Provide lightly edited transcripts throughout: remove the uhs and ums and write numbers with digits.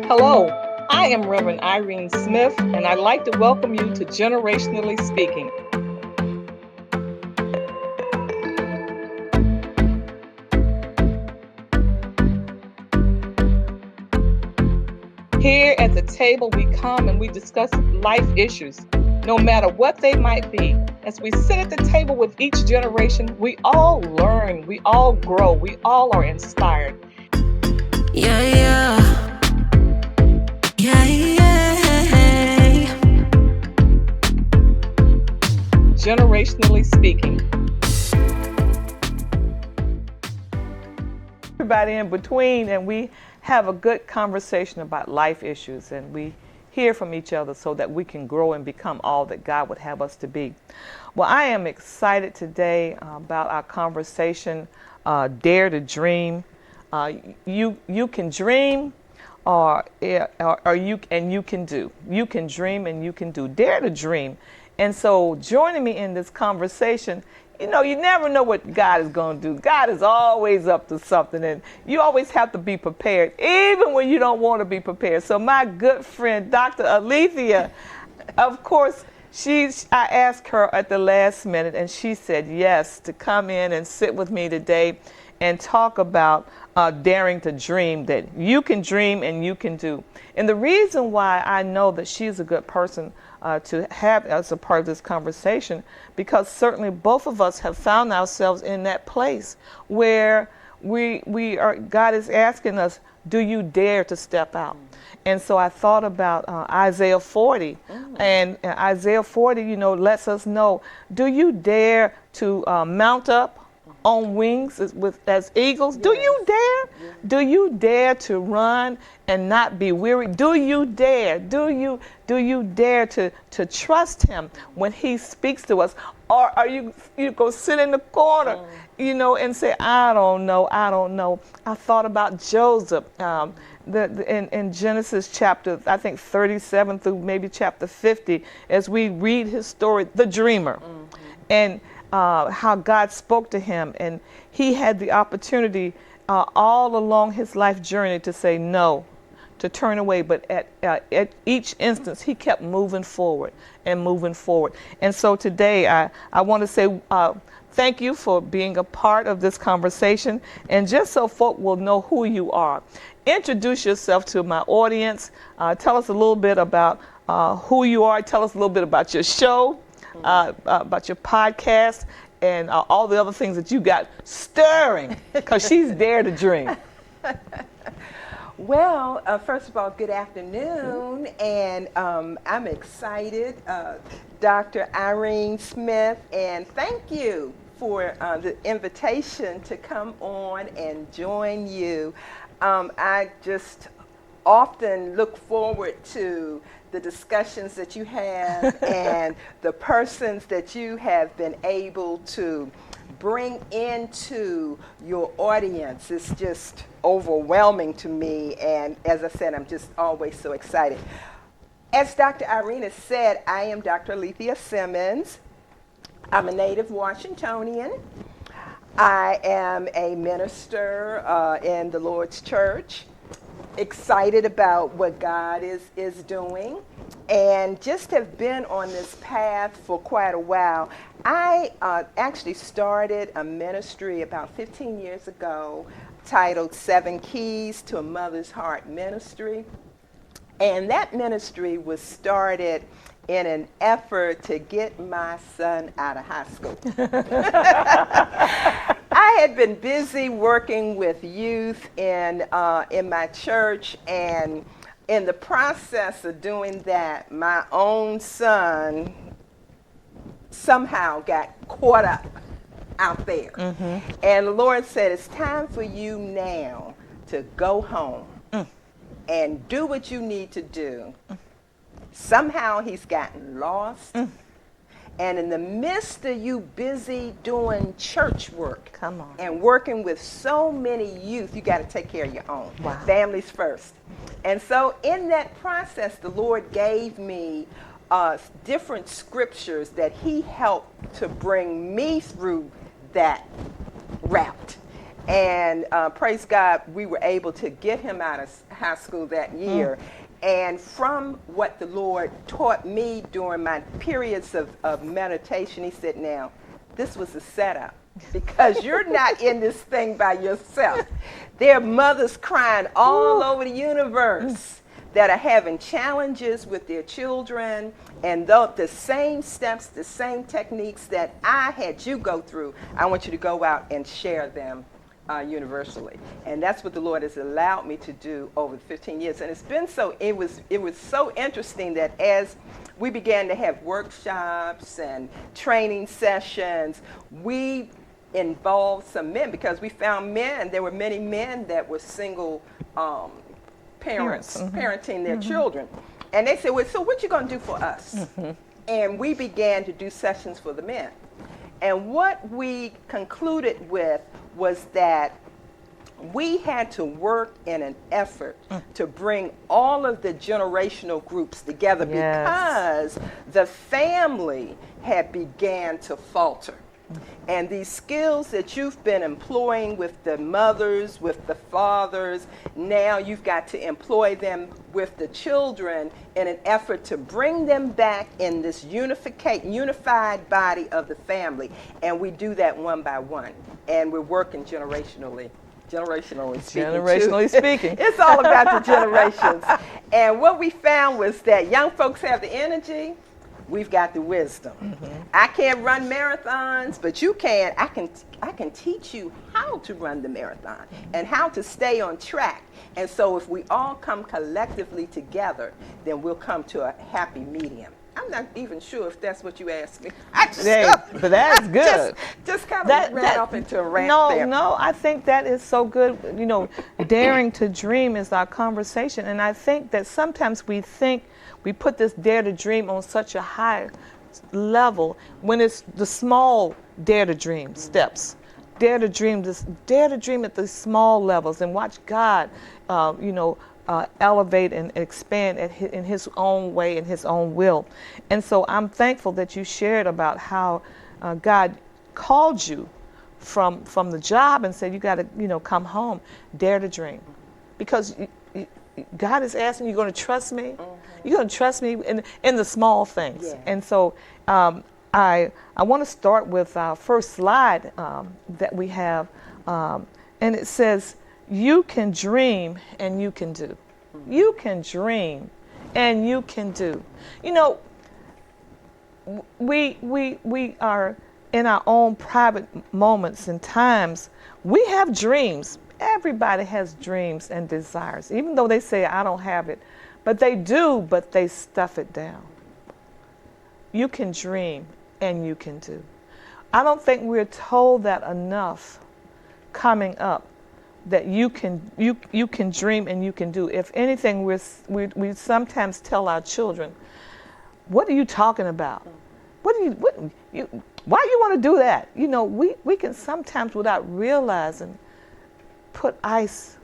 Hello, I am Reverend Irene Smith, and I'd like to welcome you to Generationally Speaking. Here at the table, we come and we discuss life issues, no matter what they might be. As we sit at the table with each generation, we all learn, we all grow, we all are inspired. Yeah, yeah. Yeah, yeah. Generationally Speaking. Everybody in between, and we have a good conversation about life issues, and we hear from each other so that we can grow and become all that God would have us to be. Well, I am excited today about our conversation, Dare to Dream. You can dream, or you can do. You can dream and you can do. Dare to dream. And so joining me in this conversation, you never know what God is going to do. God is always up to something, and you always have to be prepared, even when you don't want to be prepared. So my good friend, Dr. Alethia, of course, I asked her at the last minute, and she said yes to come in and sit with me today and talk about daring to dream, that you can dream and you can do. And the reason why I know that she's a good person to have as a part of this conversation, because certainly both of us have found ourselves in that place where God is asking us, do you dare to step out? And so I thought about Isaiah 40, and Isaiah 40, lets us know, do you dare to mount up on wings as eagles? Yes. Do you dare? Yes. Do you dare to run and not be weary? Do you dare? Do you dare to trust him when he speaks to us? Or are you go sit in the corner, and say, I don't know. I thought about Joseph in Genesis chapter, I think 37 through maybe chapter 50, as we read his story, the dreamer. And how God spoke to him, and he had the opportunity all along his life journey to say no, to turn away, but at each instance he kept moving forward and moving forward. And so today I want to say thank you for being a part of this conversation, and just so folk will know who you are, introduce yourself to my audience. Tell us a little bit about who you are. Tell us a little bit about your show, about your podcast, and all the other things that you got stirring, because she's Dare to Dream. Well, first of all, good afternoon, and I'm excited, Dr. Irene Smith, and thank you for the invitation to come on and join you. I just often look forward to the discussions that you have and the persons that you have been able to bring into your audience. It's just overwhelming to me, and as I said, I'm just always so excited. As Dr. Irene has said, I am Dr. Alethia Simmons. I'm a native Washingtonian. I am a minister in the Lord's Church, excited about what God is doing, and just have been on this path for quite a while. I actually started a ministry about 15 years ago titled 7 Keys to a Mother's Heart Ministry, and that ministry was started in an effort to get my son out of high school. I had been busy working with youth in my church, and in the process of doing that, my own son somehow got caught up out there. And the Lord said, it's time for you now to go home and do what you need to do. Somehow he's gotten lost. And in the midst of you busy doing church work and working with so many youth, you got to take care of your own. Wow. Families first. And so in that process, the Lord gave me different scriptures that he helped to bring me through that route. And praise God, we were able to get him out of high school that year. And from what the Lord taught me during my periods of meditation, he said, now, this was a setup, because you're not in this thing by yourself. There are mothers crying all over the universe that are having challenges with their children, and the same steps, the same techniques that I had you go through, I want you to go out and share them universally. And that's what the Lord has allowed me to do over 15 years. And it's been it was so interesting that as we began to have workshops and training sessions, we involved some men, because we found there were many men that were single parents, parenting their children. And they said, well, so what you going to do for us? And we began to do sessions for the men. And what we concluded with was that we had to work in an effort to bring all of the generational groups together, because the family had began to falter. And these skills that you've been employing with the mothers, with the fathers, now you've got to employ them with the children in an effort to bring them back in this unified body of the family. And we do that one by one. And we're working generationally speaking. It's all about the generations. And what we found was that young folks have the energy. We've got the wisdom. I can't run marathons, but you can. I can teach you how to run the marathon and how to stay on track. And so if we all come collectively together, then we'll come to a happy medium. I'm not even sure if that's what you asked me. But that's good. Just kind of ran off into a rant there. No, I think that is so good. You know, daring to dream is our conversation. And I think that sometimes we put this dare to dream on such a high level when it's the small dare to dream steps. Dare to dream at the small levels and watch God, elevate and expand in His own way, in His own will. And so I'm thankful that you shared about how God called you from the job and said, you got to, come home, dare to dream. Because God is asking, you're going to trust me? You're going to trust me in the small things. Yeah. And so I want to start with our first slide that we have. And it says, you can dream and you can do. You can dream and you can do. You know, we are in our own private moments and times. We have dreams. Everybody has dreams and desires, even though they say, I don't have it. But they do, but they stuff it down. You can dream and you can do. I don't think we're told that enough coming up, that you can dream and you can do. If anything, we sometimes tell our children, what are you talking about? Why do you want to do that? You know, we can sometimes, without realizing, put ice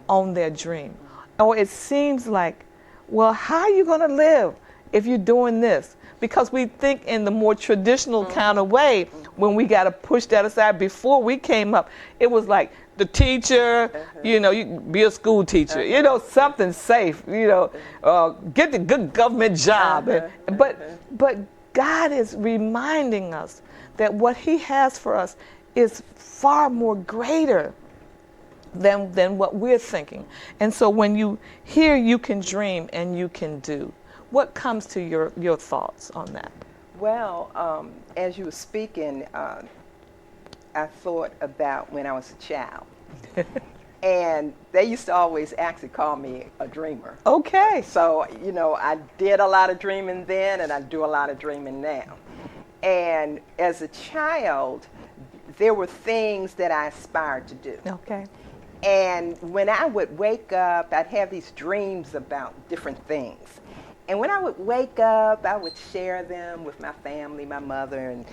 on their dream. Or it seems like, well, how are you going to live if you're doing this? Because we think in the more traditional kind of way, when we got to push that aside. Before we came up, it was like the teacher, you be a school teacher, something safe, get the good government job. But God is reminding us that what He has for us is far more greater than what we're thinking. And so when you hear you can dream and you can do, what comes to your thoughts on that? Well, as you were speaking, I thought about when I was a child. And they used to always actually call me a dreamer. Okay. So, I did a lot of dreaming then, and I do a lot of dreaming now. And as a child, there were things that I aspired to do. Okay. And when I would wake up, I'd have these dreams about different things. And when I would wake up, I would share them with my family, my mother, and,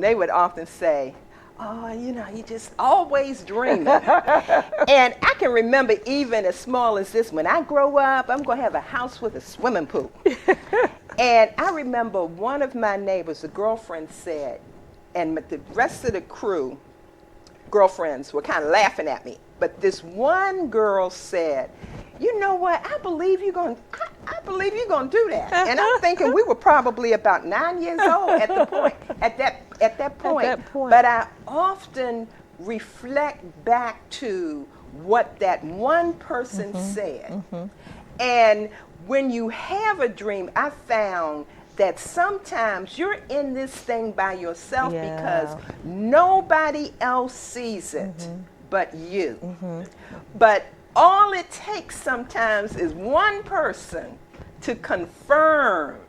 they would often say, oh, you just always dreaming. And I can remember even as small as this, when I grow up, I'm going to have a house with a swimming pool. And I remember one of my neighbors, a girlfriend, said, and the rest of the crew, girlfriends were kind of laughing at me. But this one girl said, you know what, I believe you're going to do that. And I'm thinking we were probably about 9 years old at that point. But I often reflect back to what that one person said. And when you have a dream, I found that sometimes you're in this thing by yourself because nobody else sees it but you. But all it takes sometimes is one person to confirm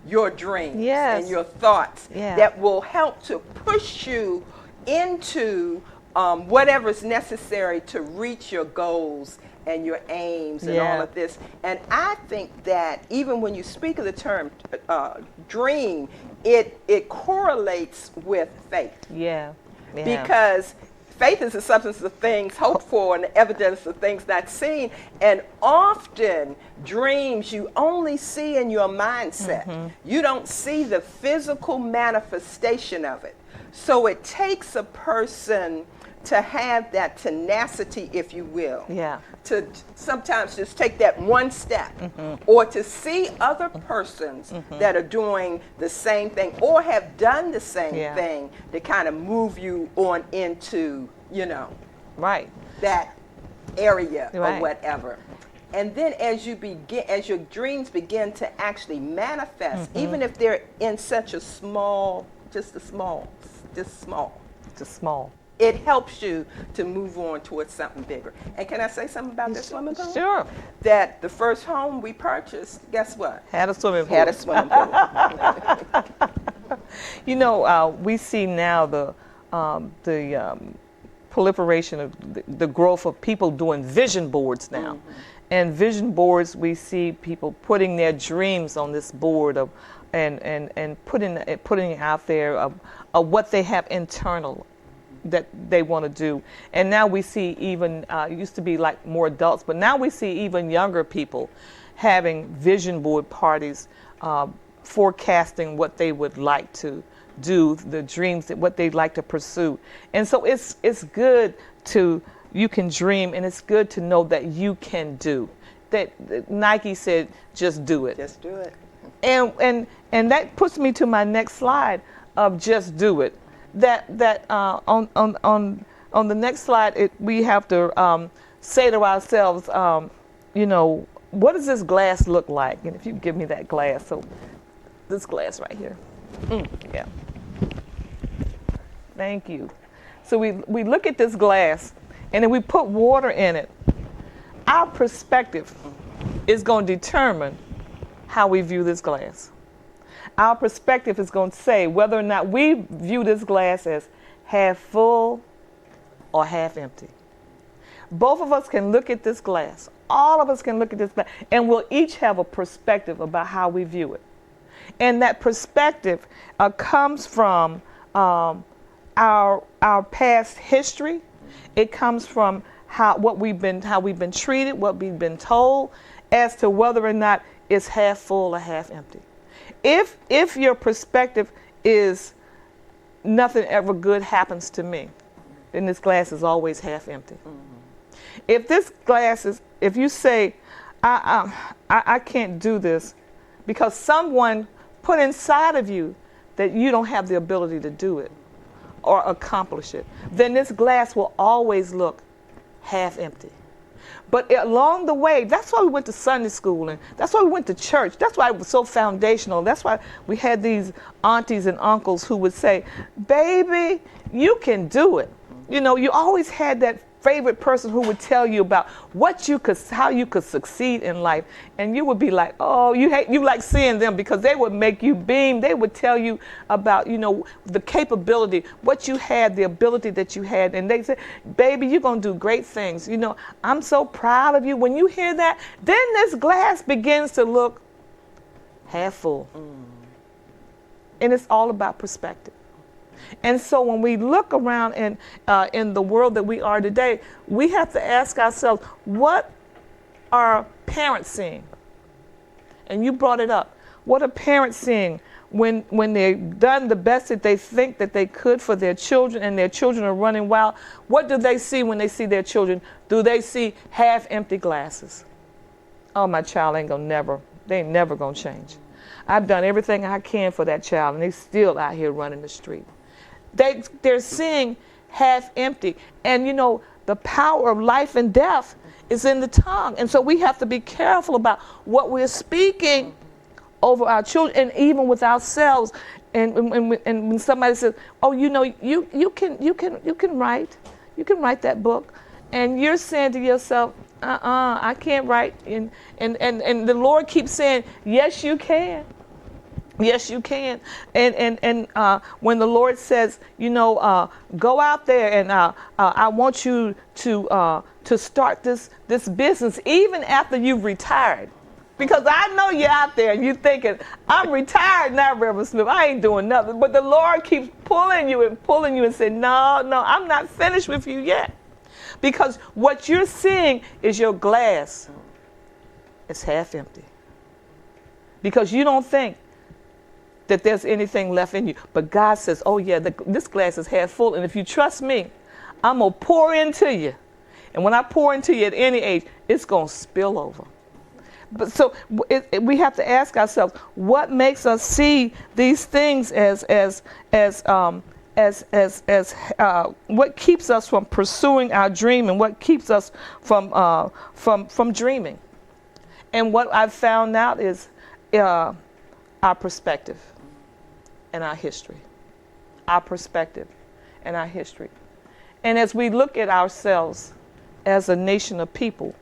your dreams and your thoughts that will help to push you into whatever's necessary to reach your goals and your aims and all of this. And I think that even when you speak of the term dream, it correlates with faith. Because faith is the substance of things hoped for and the evidence of things not seen. And often dreams you only see in your mindset. You don't see the physical manifestation of it. So it takes a person to have that tenacity, if you will, to sometimes just take that one step, or to see other persons that are doing the same thing or have done the same thing to kind of move you on into, that area or whatever. And then as your dreams begin to actually manifest, even if they're in such a small, it helps you to move on towards something bigger. And can I say something about this swimming pool? Sure. That the first home we purchased, guess what? Had a swimming pool. Had a swimming pool. We see now the proliferation of the growth of people doing vision boards now. And vision boards, we see people putting their dreams on this board of and putting it out there of what they have internal that they want to do. And now we see even, it used to be like more adults, but now we see even younger people having vision board parties, forecasting what they would like to do, the dreams, that what they'd like to pursue. And so it's good you can dream, and it's good to know that you can do. That Nike said, just do it. Just do it. And that puts me to my next slide of just do it. That on the next slide, we have to say to ourselves, what does this glass look like? And if you give me that glass, so this glass right here. Thank you. So we look at this glass, and then we put water in it. Our perspective is going to determine how we view this glass. Our perspective is going to say whether or not we view this glass as half full or half empty. Both of us can look at this glass. All of us can look at this glass, and we'll each have a perspective about how we view it. And that perspective comes from our past history. It comes from how we've been treated, what we've been told, as to whether or not it's half full or half empty. If your perspective is nothing ever good happens to me, then this glass is always half empty. If this glass is, if you say, I can't do this because someone put inside of you that you don't have the ability to do it or accomplish it, then this glass will always look half empty. But along the way, that's why we went to Sunday school, and that's why we went to church. That's why it was so foundational. That's why we had these aunties and uncles who would say, baby, you can do it. You always had that favorite person who would tell you about how you could succeed in life, and you would be like, oh, you like seeing them because they would make you beam. They would tell you about the capability, what you had, the ability that you had, and they said, baby, you're gonna do great things. I'm so proud of you. When you hear that, then this glass begins to look half full, and it's all about perspective. And so when we look around in the world that we are today, we have to ask ourselves, what are parents seeing? And you brought it up. What are parents seeing when they've done the best that they think that they could for their children and their children are running wild? What do they see when they see their children? Do they see half empty glasses? Oh, my child they ain't never gonna change. I've done everything I can for that child and they still out here running the street. They're seeing half empty. And you know, the power of life and death is in the tongue. And so we have to be careful about what we're speaking over our children and even with ourselves. And when somebody says, oh, you know, you can write that book. And you're saying to yourself, I can't write. And the Lord keeps saying, yes, you can. Yes, you can. And when the Lord says, you know, go out there and I want you to start this business even after you've retired. Because I know you're out there and you're thinking, I'm retired now, Reverend Smith. I ain't doing nothing. But the Lord keeps pulling you and saying, no, I'm not finished with you yet. Because what you're seeing is your glass. It's half empty. Because you don't think that there's anything left in you. But God says, oh yeah, this glass is half full. And if you trust me, I'm going to pour into you. And when I pour into you at any age, it's going to spill over. But so we have to ask ourselves, what makes us see these things as what keeps us from pursuing our dream and what keeps us from dreaming? And what I've found out is our perspective and our history. Our perspective and our history. And as we look at ourselves as a nation of people,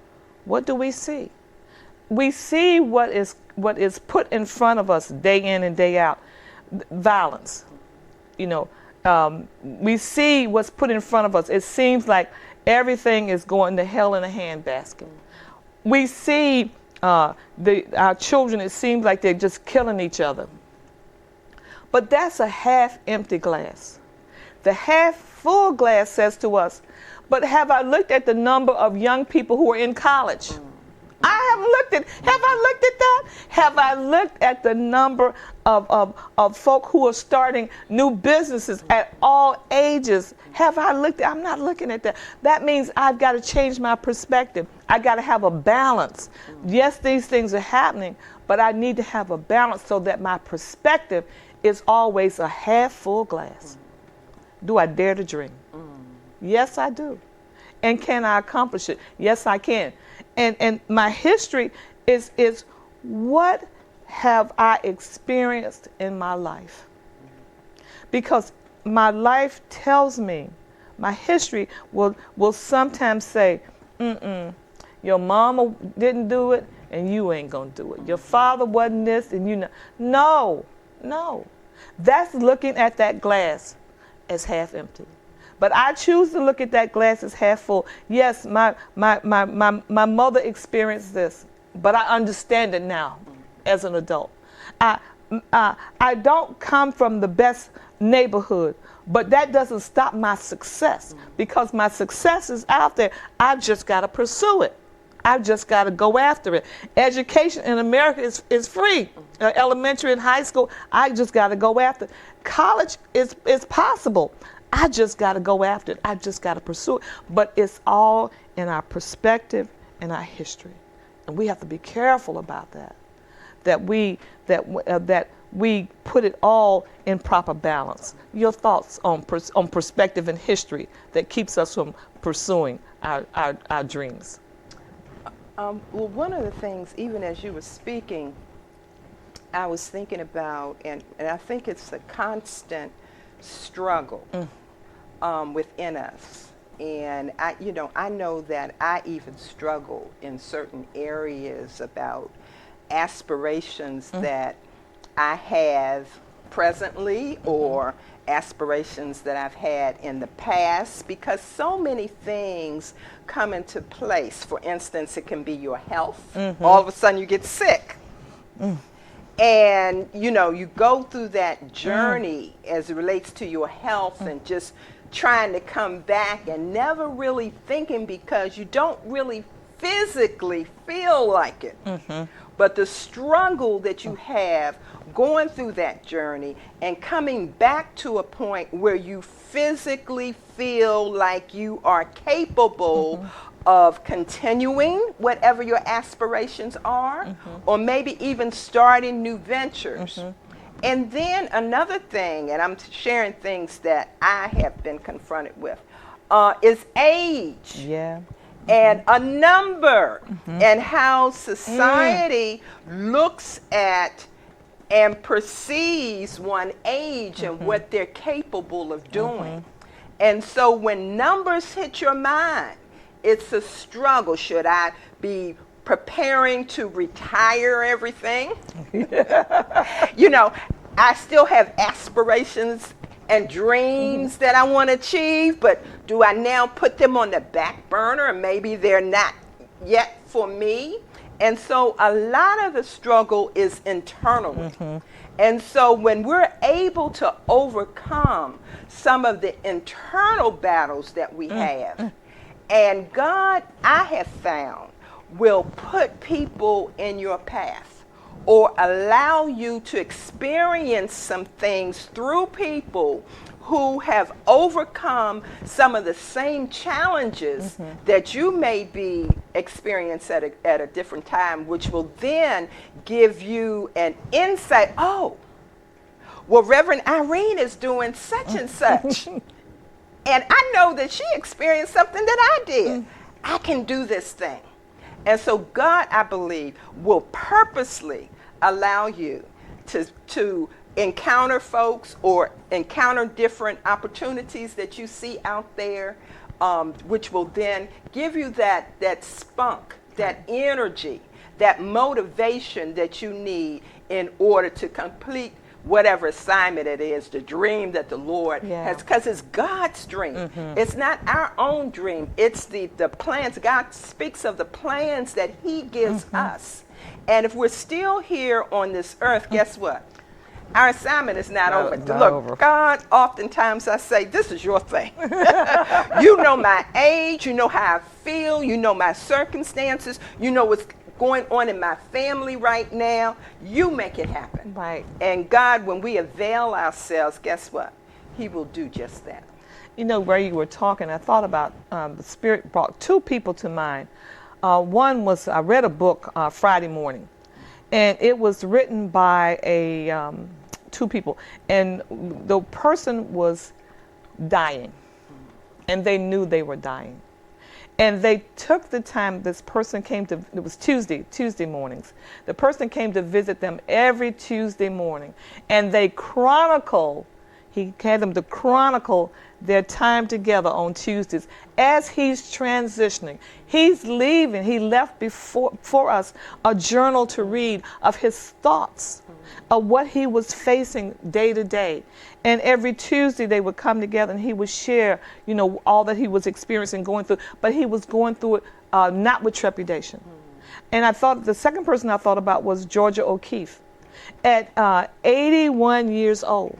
what do we see? We see what is put in front of us day in and day out. Violence. You know, we see what's put in front of us. It seems like everything is going to hell in a handbasket. We see our children, it seems like they're just killing each other. But that's a half empty glass. The half full glass says to us, but have I looked at the number of young people who are in college? I haven't looked at, have I looked at that? Have I looked at the number of folk who are starting new businesses at all ages? Have I looked at, I'm not looking at that. That means I've got to change my perspective. I got to have a balance. Yes, these things are happening, but I need to have a balance so that my perspective is always a half full glass. Do I dare to dream? Yes, I do. And can I accomplish it? Yes, I can. And my history is what have I experienced in my life? Because my life tells me, my history will sometimes say, your mama didn't do it and you ain't gonna do it. Your father wasn't this and you know. No. That's looking at that glass as half empty. But I choose to look at that glass as half full. Yes, my mother experienced this, but I understand it now as an adult. I don't come from the best neighborhood, but that doesn't stop my success because my success is out there. I've just got to pursue it. I've just got to go after it. Education in America is free. Elementary and high school, I just got to go after it. College is possible. I just got to go after it. I just got to pursue it. But it's all in our perspective and our history. And we have to be careful about that. That we put it all in proper balance. Your thoughts on perspective and history that keeps us from pursuing our dreams. Well, one of the things, even as you were speaking, I was thinking about, and I think it's a constant struggle within us. And I know that I even struggle in certain areas about aspirations that I have presently or aspirations that I've had in the past, because so many things come into place. For instance, it can be your health. All of a sudden you get sick. And you go through that journey as it relates to your health and just trying to come back and never really thinking, because you don't really physically feel like it. But the struggle that you have going through that journey and coming back to a point where you physically feel like you are capable of continuing whatever your aspirations are, or maybe even starting new ventures. And then another thing, and I'm sharing things that I have been confronted with, is age. Yeah. And a number, and how society looks at and perceives one age and what they're capable of doing. And so when numbers hit your mind, it's a struggle. Should I be preparing to retire everything? You know, I still have aspirations and dreams that I want to achieve, but do I now put them on the back burner and maybe they're not yet for me? And so a lot of the struggle is internally. And so when we're able to overcome some of the internal battles that we have, and God, I have found, will put people in your path or allow you to experience some things through people who have overcome some of the same challenges that you may be experiencing at a different time, which will then give you an insight. Oh, well, Reverend Irene is doing such and such. And I know that she experienced something that I did. I can do this thing. And so God, I believe, will purposely allow you to encounter folks or encounter different opportunities that you see out there, which will then give you that spunk, that energy, that motivation that you need in order to complete whatever assignment it is, the dream that the Lord has, because it's God's dream. It's not our own dream. It's the plans. God speaks of the plans that he gives us. And if we're still here on this earth, guess what? Our assignment is not over. Look, God, oftentimes I say, this is your thing. You know my age, you know how I feel, you know my circumstances, you know what's going on in my family right now. You make it happen. Right. And God, when we avail ourselves, guess what? He will do just that. You know, where you were talking, I thought about the Spirit brought two people to mind. One was, I read a book Friday morning, and it was written by two people, and the person was dying, and they knew they were dying. And they took the time, this person came to, it was Tuesday mornings. The person came to visit them every Tuesday morning. And they he had them to chronicle their time together on Tuesdays. As he's transitioning, he's leaving, he left for us a journal to read of his thoughts, of what he was facing day to day. And every Tuesday they would come together and he would share, you know, all that he was experiencing, going through, but he was going through it not with trepidation. And I thought, the second person I thought about was Georgia O'Keeffe. At 81 years old,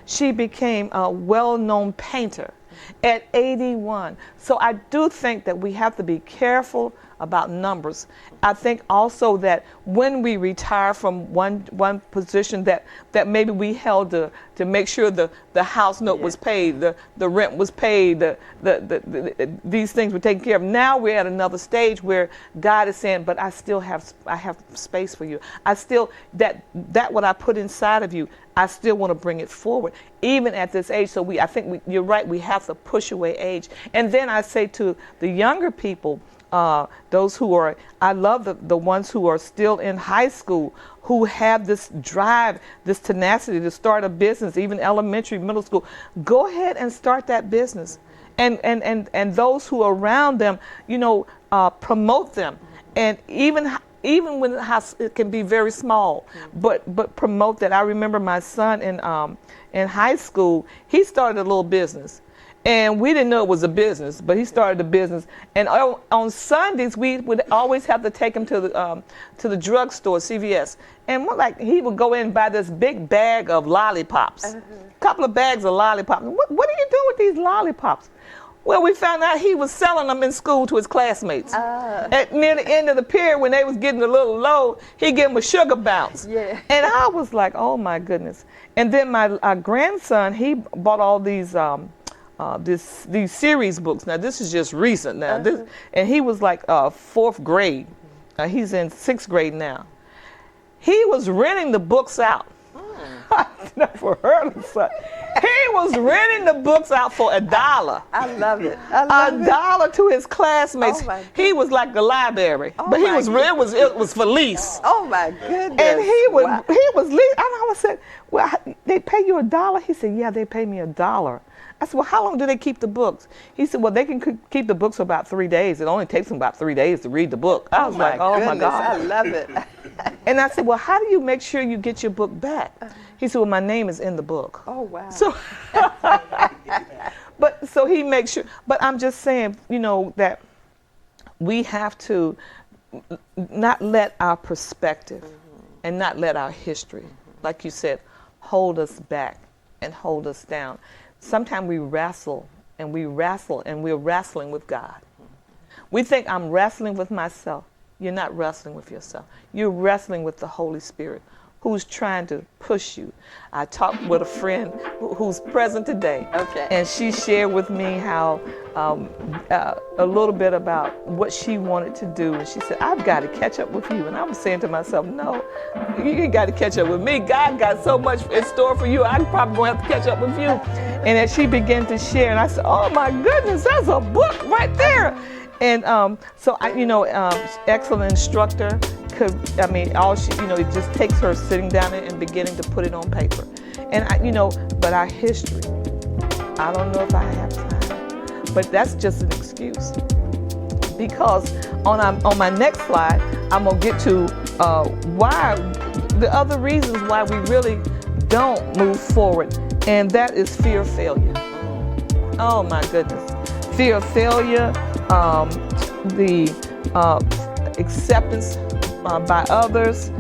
she became a well-known painter at 81. So I do think that we have to be careful about numbers. I think also that when we retire from one position that maybe we held to make sure the house note was paid, the rent was paid, these things were taken care of. Now we're at another stage where God is saying, but I have space for you. I still, that what I put inside of you, I still want to bring it forward, even at this age. So I think you're right, we have to push away age. And then I say to the younger people, those who are, I love the ones who are still in high school, who have this drive, this tenacity to start a business, even elementary, middle school. Go ahead and start that business. And those who are around them, you know, promote them. And even when it can be very small, but promote that. I remember my son in high school, he started a little business. And we didn't know it was a business, but he started a business. And on Sundays, we would always have to take him to the drugstore, CVS. And he would go in and buy this big bag of lollipops, couple of bags of lollipops. What are you doing with these lollipops? Well, we found out he was selling them in school to his classmates. At near the end of the period, when they was getting a little low, he gave them a sugar bounce. Yeah. And I was like, oh my goodness. And then my grandson, he bought all these these series books. Now this is just recent now. And he was like 4th grade. He's in 6th grade now. He was renting the books out. I never heard of such. He was renting the books out for $1. I love it. I love $1 to his classmates. Oh my He was like the library, Oh but he my was it was for lease. Oh my goodness. And he Wow. was lease. And I said, well, they pay you $1? He said, yeah, they pay me $1. I said, well, how long do they keep the books? He said, well, they can keep the books for about 3 days. It only takes them about 3 days to read the book. I was like, oh my goodness, God. I love it. And I said, well, how do you make sure you get your book back? He said, well, my name is in the book. Oh wow. So, so he makes sure. But I'm just saying, that we have to not let our perspective and not let our history, like you said, hold us back and hold us down. Sometimes we wrestle and we're wrestling with God. We think I'm wrestling with myself. You're not wrestling with yourself. You're wrestling with the Holy Spirit, who's trying to push you. I talked with a friend who's present today. Okay. And she shared with me how a little bit about what she wanted to do. And she said, I've got to catch up with you. And I was saying to myself, no, you ain't got to catch up with me. God got so much in store for you. I'm probably going to have to catch up with you. And as she began to share, and I said, oh my goodness, that's a book right there. And so excellent instructor. All she, it just takes her sitting down and beginning to put it on paper. And but our history, I don't know if I have time, but that's just an excuse. Because on my next slide, I'm gonna get to why the other reasons why we really don't move forward, and that is fear of failure. Oh my goodness, fear of failure, the acceptance by others,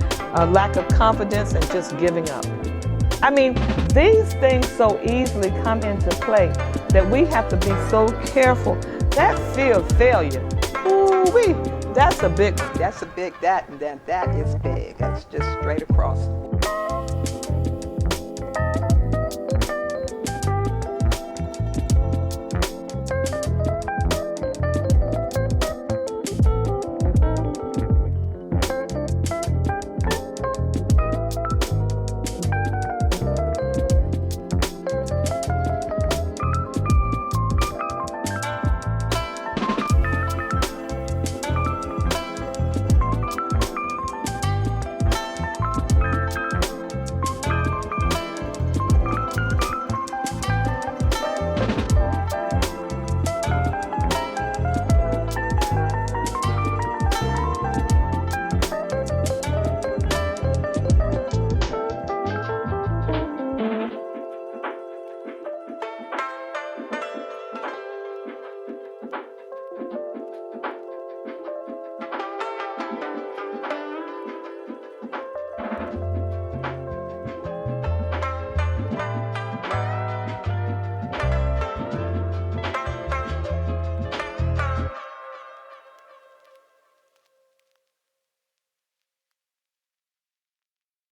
lack of confidence, and just giving up. These things so easily come into play that we have to be so careful. That fear of failure, that is big. That is big. That's just straight across.